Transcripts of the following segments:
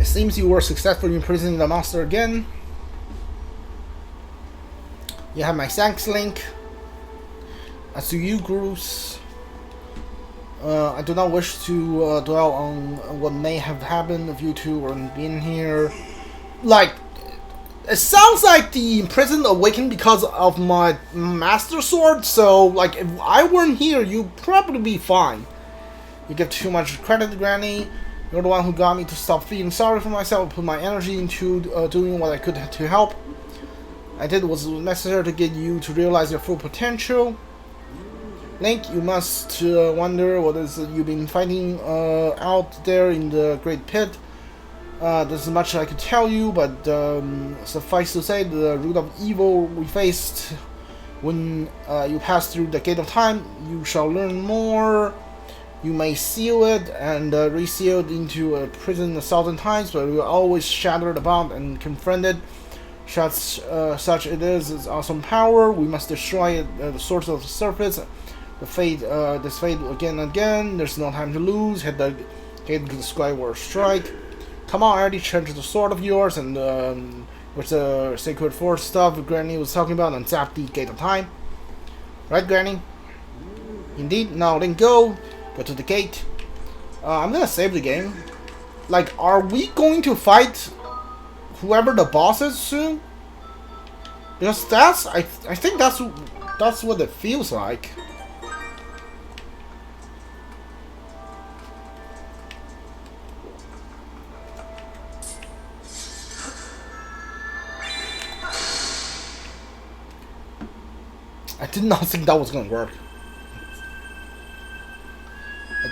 It seems you were successful in imprisoning the monster again. You have my thanks link. As to you, Bruce, I do not wish to dwell on what may have happened if you two weren't being here. Like, it sounds like the imprisoned awakened because of my Master Sword, so, like, if I weren't here, you'd probably be fine. You give too much credit to Granny. You're the one who got me to stop feeling sorry for myself, put my energy into doing what I could to help. I did what was necessary to get you to realize your full potential. Link, you must wonder what is you've been fighting out there in the Great Pit. There's much I could tell you, but suffice to say, the root of evil we faced when you pass through the Gate of Time, you shall learn more. You may seal it and reseal it into a prison 1,000 times, but we will always shatter the bond and confront it. Such it is its awesome power. We must destroy it, the source of the surface. This fate again and again. There's no time to lose. Head the gate to the Skyward Strike. Come on, already charge the sword of yours and with the Sacred Force stuff Granny was talking about and zap the Gate of Time. Right, Granny? Indeed. Now then go to the gate. I'm gonna save the game. Like, are we going to fight whoever the boss is soon? Because I think that's what it feels like. I did not think that was gonna work.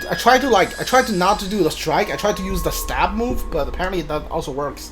I tried to not to do the strike. I tried to use the stab move, but apparently that also works.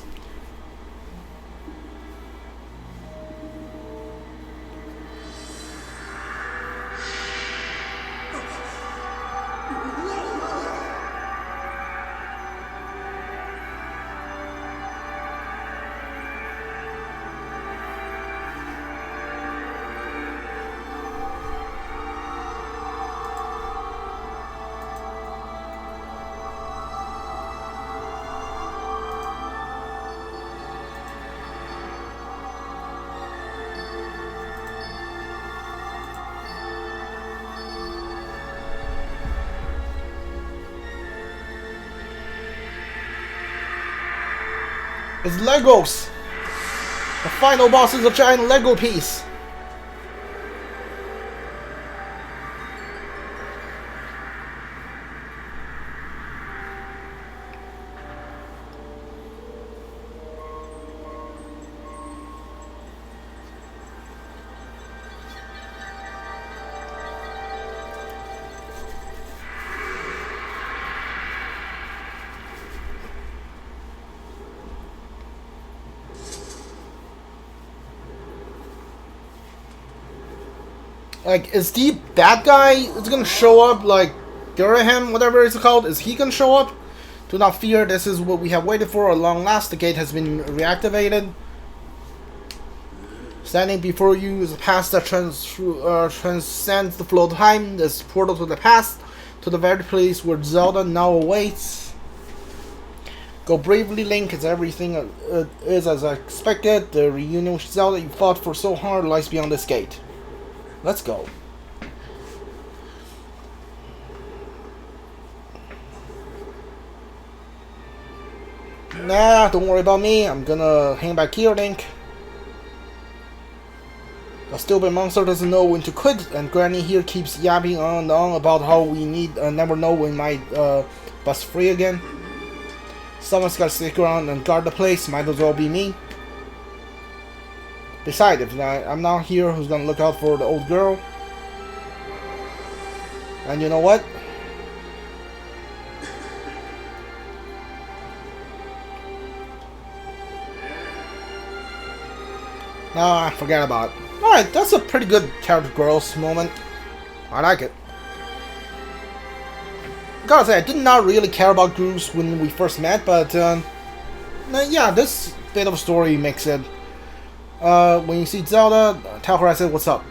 It's Legos! The final boss is a giant Lego piece! Like, is the bad guy is gonna show up, like, Guraham, whatever it's called, is he gonna show up? Do not fear, this is what we have waited for. At long last, the gate has been reactivated. Standing before you is a past that transcends the flow of time, this portal to the past, to the very place where Zelda now awaits. Go bravely, Link, as everything is as I expected. The reunion with Zelda you fought for so hard lies beyond this gate. Let's go. Nah, don't worry about me. I'm gonna hang back here, Link. The stupid monster doesn't know when to quit, and Granny here keeps yapping on and on about how we need never know when might bust free again. Someone's gotta stick around and guard the place. Might as well be me. Besides, if I'm not here, who's gonna look out for the old girl? And you know what? Nah, forget about it. Alright, that's a pretty good character growth moment. I like it. Gotta say, I did not really care about Groose when we first met, but yeah, this bit of a story makes it. When you see Zelda, tell her I said what's up.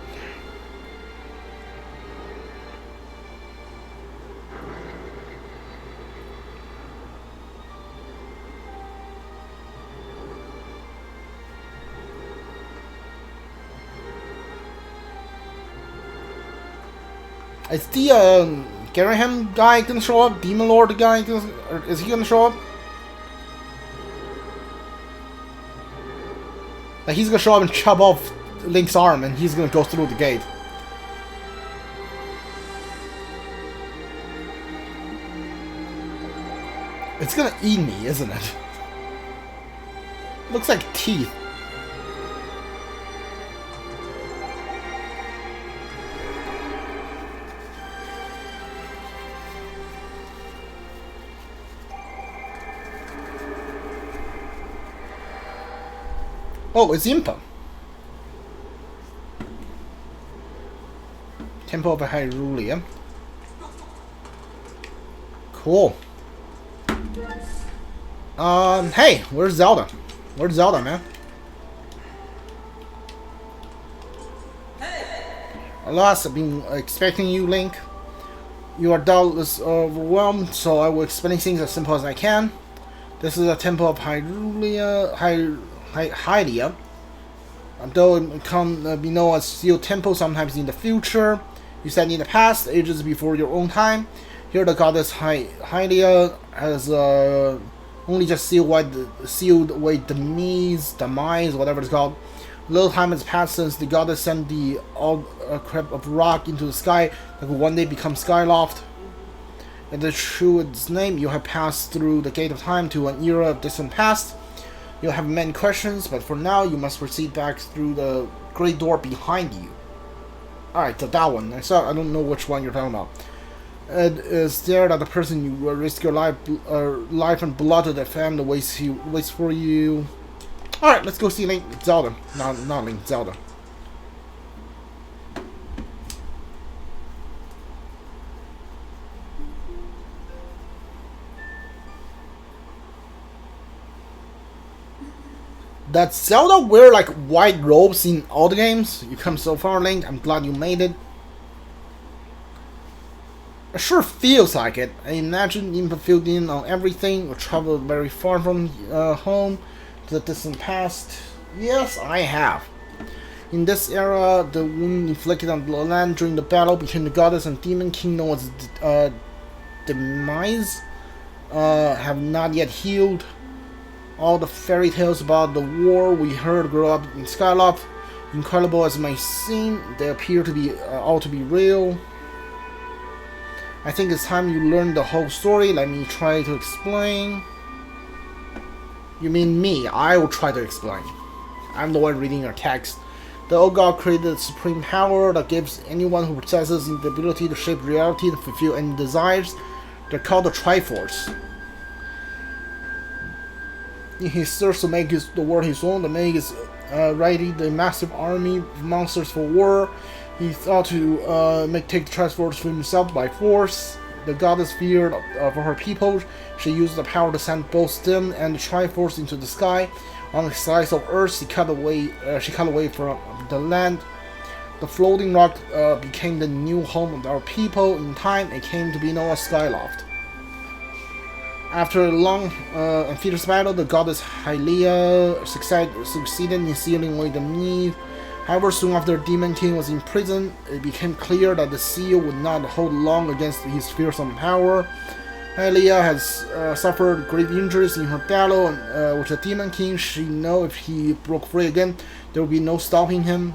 Is the Garaham guy gonna show up? Demon Lord guy, is he gonna show up? Like, he's gonna show up and chop off Link's arm, and he's gonna go through the gate. It's gonna eat me, isn't it? Looks like teeth. Oh, it's Impa. Temple of Hyrule. Cool. Hey, where's Zelda? Where's Zelda, man? Alas, I've been expecting you, Link. You are doubtless overwhelmed, so I will explain things as simple as I can. This is a temple of Hyrule. Hylia, though it can be known as Steel Temple sometimes in the future. You said in the past, ages before your own time. Here the goddess Hylia has only just sealed away demise, whatever it's called. Little time has passed since the goddess sent the crab of rock into the sky that could one day become Skyloft. And the true its name, you have passed through the gate of time to an era of distant past. You'll have many questions, but for now, you must proceed back through the great door behind you. Alright, so that one. I don't know which one you're talking about. It is there that the person you risk your life and blood to their family waits for you. Alright, let's go see Link. Zelda. Not Link, Zelda. Does Zelda wear like white robes in all the games? You come so far, Link. I'm glad you made it. It sure feels like it. I imagine Impa filled in on everything or traveled very far from home to the distant past. Yes, I have. In this era, the wound inflicted on the land during the battle between the goddess and demon king known as demise have not yet healed. All the fairy tales about the war we heard grow up in Skyloft, incredible as it may seem, they appear to be all to be real. I think it's time you learn the whole story. Let me try to explain. You mean me? I will try to explain. I'm the one reading your text. The old god created a supreme power that gives anyone who possesses the ability to shape reality and fulfill any desires. They're called the Triforce. In his search to make the world his own, the man is riding the massive army of monsters for war. He thought to take the Triforce for himself by force. The goddess feared for her people. She used the power to send both them and the Triforce into the sky. On the slice of earth, she cut away from the land. The floating rock became the new home of our people. In time, it came to be known as Skyloft. After a long and fierce battle, the goddess Hylia succeeded in sealing away the need. However, soon after the Demon King was in prison, it became clear that the seal would not hold long against his fearsome power. Hylia has suffered grave injuries in her battle with the Demon King. She knew if he broke free again, there would be no stopping him.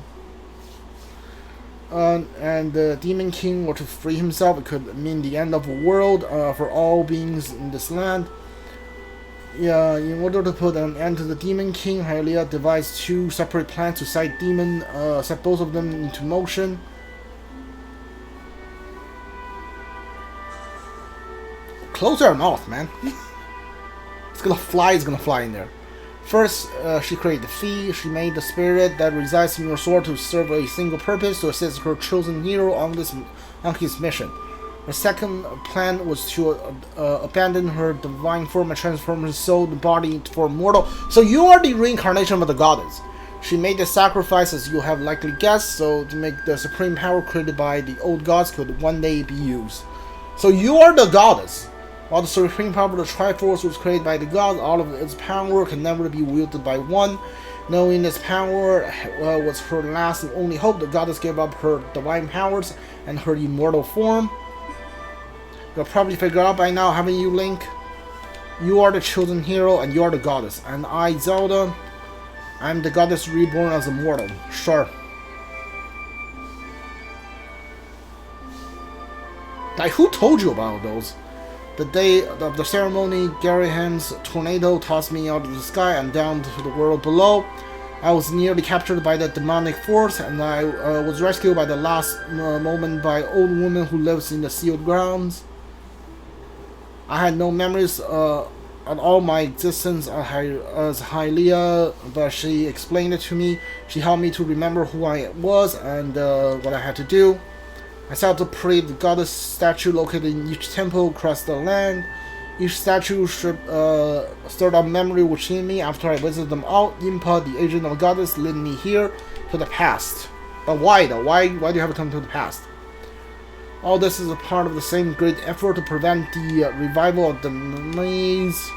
And the Demon King were to free himself, it could mean the end of the world for all beings in this land. Yeah, in order to put an end to the Demon King, Hylia devised two separate plans to set both of them into motion. Close your mouth, man. It's gonna fly in there. First, she created the Fee. She made the spirit that resides in your sword to serve a single purpose, to assist her chosen hero on his mission. Her second plan was to abandon her divine form and transform her soul and body for mortal. So you are the reincarnation of the goddess. She made the sacrifice, as you have likely guessed, so to make the supreme power created by the old gods could one day be used. So you are the goddess. While the supreme power of the Triforce was created by the gods, all of its power can never be wielded by one. Knowing this power was her last and only hope, the goddess gave up her divine powers and her immortal form. You'll probably figure out by now, haven't you, Link? You are the chosen hero and you are the goddess. And I, Zelda, I'm the goddess reborn as a mortal. Sure. Like, who told you about those? The day of the ceremony, Garaham's tornado tossed me out of the sky and down to the world below. I was nearly captured by the demonic force, and I was rescued by the last moment by an old woman who lives in the sealed grounds. I had no memories of all my existence as Hylia, but she explained it to me. She helped me to remember who I was and what I had to do. I set out to pray the goddess statue located in each temple across the land. Each statue stirred up memory within me. After I visited them all, Impa, the agent of the goddess, led me here to the past. But why though? Why do you have to come to the past? All this is a part of the same great effort to prevent the revival of the maze.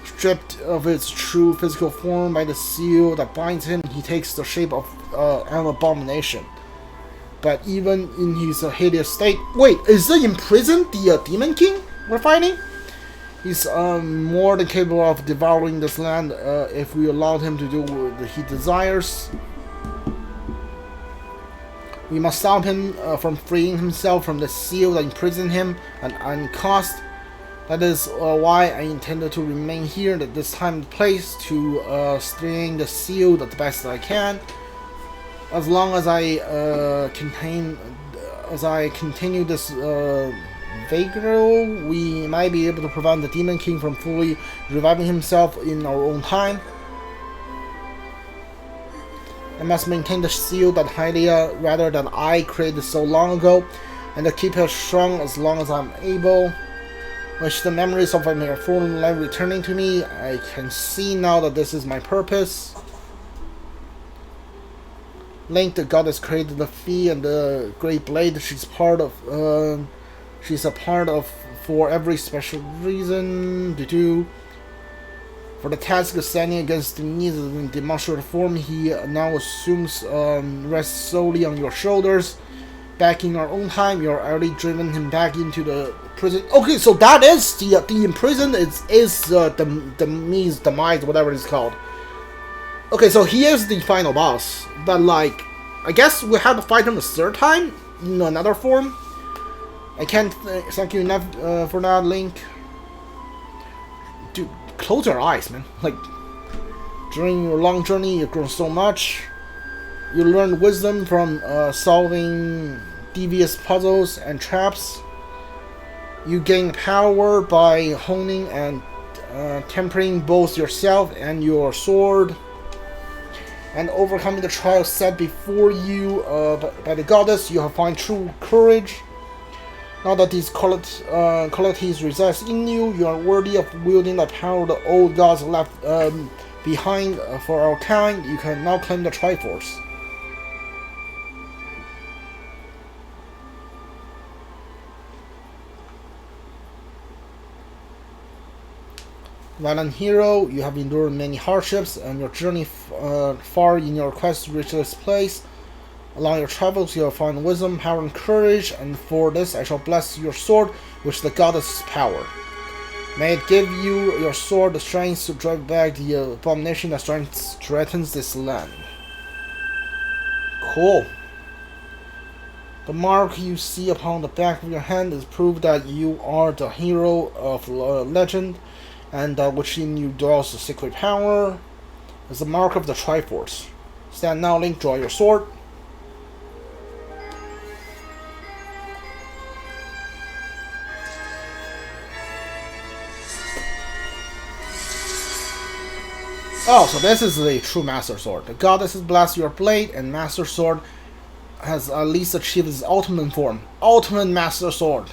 Stripped of its true physical form by the seal that binds him, he takes the shape of an abomination. But even in his hideous state... Wait, is the imprisoned the Demon King we're fighting? He's more than capable of devouring this land if we allowed him to do what he desires. We must stop him from freeing himself from the seal that imprisoned him at any cost. That is why I intended to remain here at this time and place to string the seal the best I can. As long as I continue this vigor, we might be able to prevent the Demon King from fully reviving himself in our own time. I must maintain the seal that Hylia, rather than I, created so long ago, and to keep it strong as long as I'm able. With the memories of my fallen life returning to me, I can see now that this is my purpose. Link, the goddess, created the Fee and the Great Blade. She's a part of for every special reason to do. For the task of standing against the needs of the demonstrative form, he now assumes rests solely on your shoulders. Back in our own time, you're already driven him back into the prison. Okay, so that is the imprisoned is the means demise, whatever it's called. Okay, so he is the final boss, but like, I guess we have to fight him a third time in another form. I can't thank you enough for that, Link. Dude, close your eyes, man. Like, during your long journey, you've grown so much. You learn wisdom from solving devious puzzles and traps. You gain power by honing and tempering both yourself and your sword. And overcoming the trials set before you by the goddess, you have found true courage. Now that these qualities reside in you, you are worthy of wielding the power the old gods left behind for our kind. You can now claim the Triforce. Valiant hero, you have endured many hardships and your journey far in your quest to reach this place. Along your travels, you have found wisdom, power, and courage, and for this I shall bless your sword with the goddess' power. May it give you, your sword, the strength to drive back the abomination that threatens this land. Cool. The mark you see upon the back of your hand is proof that you are the hero of legend, and within you dwells the sacred power. It's the mark of the Triforce. Stand now, Link, draw your sword. Oh, so this is the true Master Sword. The goddess has blessed your blade, and Master Sword has at least achieved its ultimate form. Ultimate Master Sword.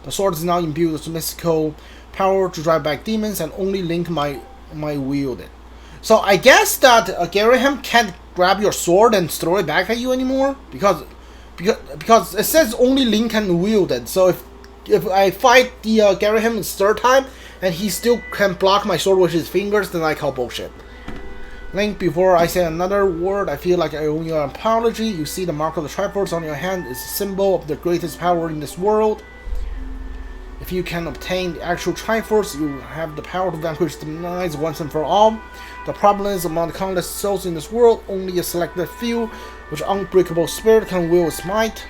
The sword is now imbued with mystical power to drive back demons, and only Link might wield it. So I guess that Garaham can't grab your sword and throw it back at you anymore, because it says only Link can wield it. So if I fight the Garaham the third time and he still can block my sword with his fingers, then I call bullshit. Link, before I say another word, I feel like I owe you an apology. You see the mark of the Triforce on your hand is a symbol of the greatest power in this world. If you can obtain the actual Triforce, you have the power to vanquish the demons once and for all. The problem is, among the countless souls in this world, only a selected few, with unbreakable spirit, can wield its might.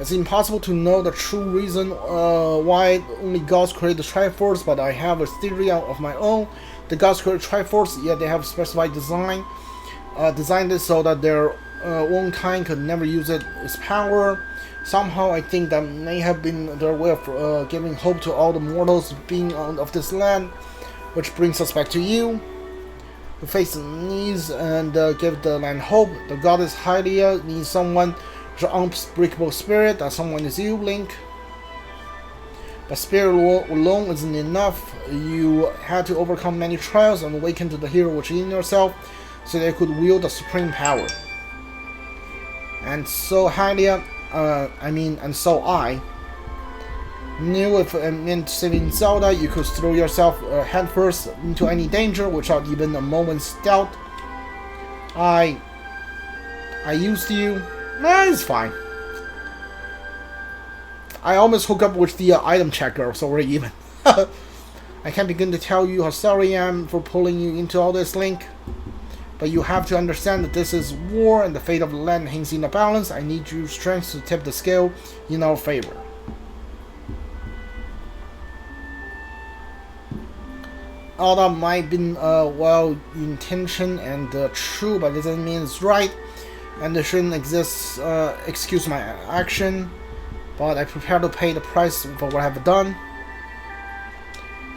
It's impossible to know the true reason why only gods create the Triforce, but I have a theory of my own. The gods create Triforce, yet they have specified design, designed it so that their own kind could never use its power. Somehow, I think that may have been their way of giving hope to all the mortals being of this land, which brings us back to you. To face the needs and give the land hope, the goddess Hylia needs someone with an unbreakable spirit. That someone is you, Link. But spirit alone isn't enough. You had to overcome many trials and awaken to the hero within yourself, so they could wield the supreme power. And so Hylia, and so I knew if it meant saving Zelda, you could throw yourself headfirst into any danger without even a moment's doubt. I used you. It's fine. I almost hooked up with the item checker, so we're even. I can't begin to tell you how sorry I am for pulling you into all this, Link. But you have to understand that this is war and the fate of the land hangs in the balance. I need your strength to tip the scale in our favor. All that might have been well-intentioned and true, but it doesn't mean it's right. And there shouldn't excuse my action. But I prepare to pay the price for what I have done.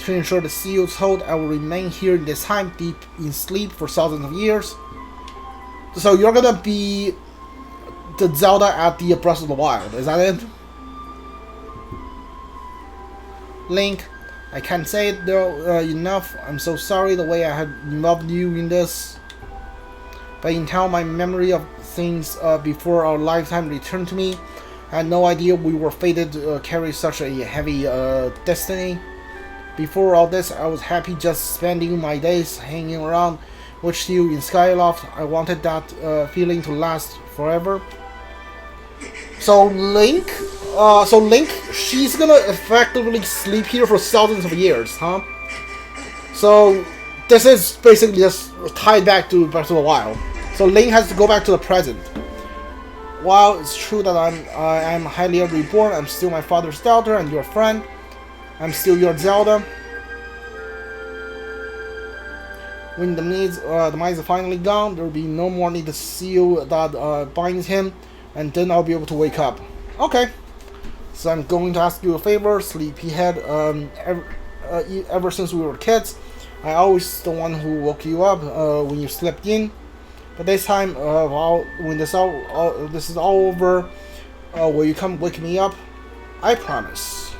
To ensure the seals hold, I will remain here in this time, deep in sleep for thousands of years. So you're gonna be the Zelda at the Breath of the Wild, is that it? Link, I can't say it though enough. I'm so sorry the way I had involved you in this. But until my memory of things before our lifetime returned to me, I had no idea we were fated to carry such a heavy destiny. Before all this, I was happy just spending my days hanging around with you in Skyloft. I wanted that feeling to last forever. So Link, she's gonna effectively sleep here for thousands of years, huh? So this is basically just tied back to Breath of the Wild. So Link has to go back to the present. While it's true that I'm highly reborn, I'm still my father's daughter and your friend. I'm still your Zelda. When the minds are finally gone, there will be no more need to seal that binds him, and then I'll be able to wake up. Okay. So I'm going to ask you a favor, sleepyhead. Ever since we were kids, I always the one who woke you up when you slept in. But this time, when this is all over, will you come wake me up? I promise.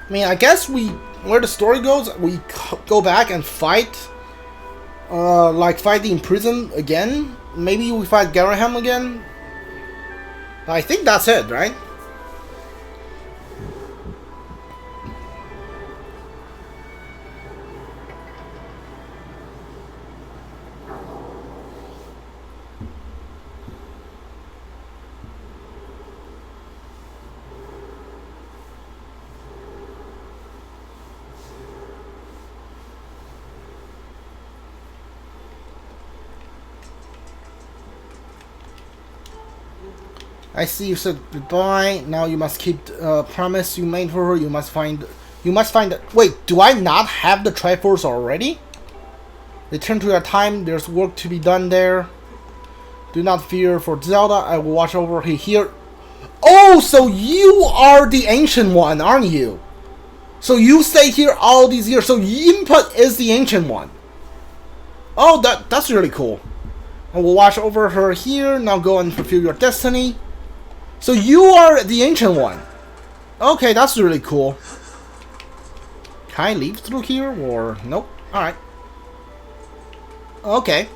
I mean, I guess where the story goes, we go back and fight, fight the imprisoned again. Maybe we fight Garaham again. I think that's it, right? I see you said goodbye. Now you must keep the promise you made for her. You must find. Wait, do I not have the Triforce already? Return to your time. There's work to be done there. Do not fear for Zelda. I will watch over her here. Oh, so you are the Ancient One, aren't you? So you stay here all these years. So Yimpa is the Ancient One. Oh, that's really cool. And we'll watch over her here. Now go and fulfill your destiny. So you are the ancient one. Okay, that's really cool. Can I leave through here or nope? Alright. Okay.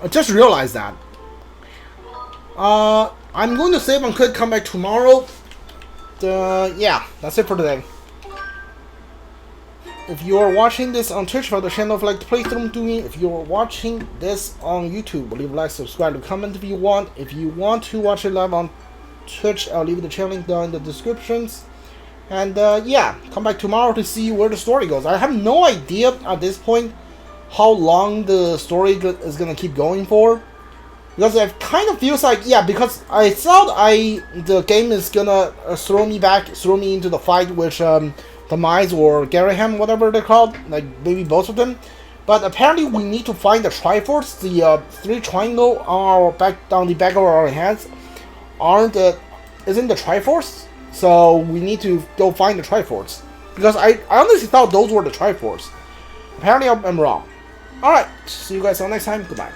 I just realized that. I'm going to save and could come back tomorrow. Yeah, that's it for today. If you are watching this on Twitch for the channel, like please don't do me. If you are watching this on YouTube, leave a like, subscribe, and comment if you want. If you want to watch it live on Twitch, I'll leave the channel link down in the descriptions. And yeah, come back tomorrow to see where the story goes. I have no idea at this point how long the story is gonna keep going for, because it kind of feels like, yeah, because I thought the game is gonna throw me into the fight with the Mice or Garaham, whatever they're called, like maybe both of them. But apparently we need to find the Triforce, the 3 triangle down the back of our heads isn't the Triforce. So we need to go find the Triforce, because I honestly thought those were the Triforce. Apparently I'm wrong. Alright, see you guys all next time. Goodbye.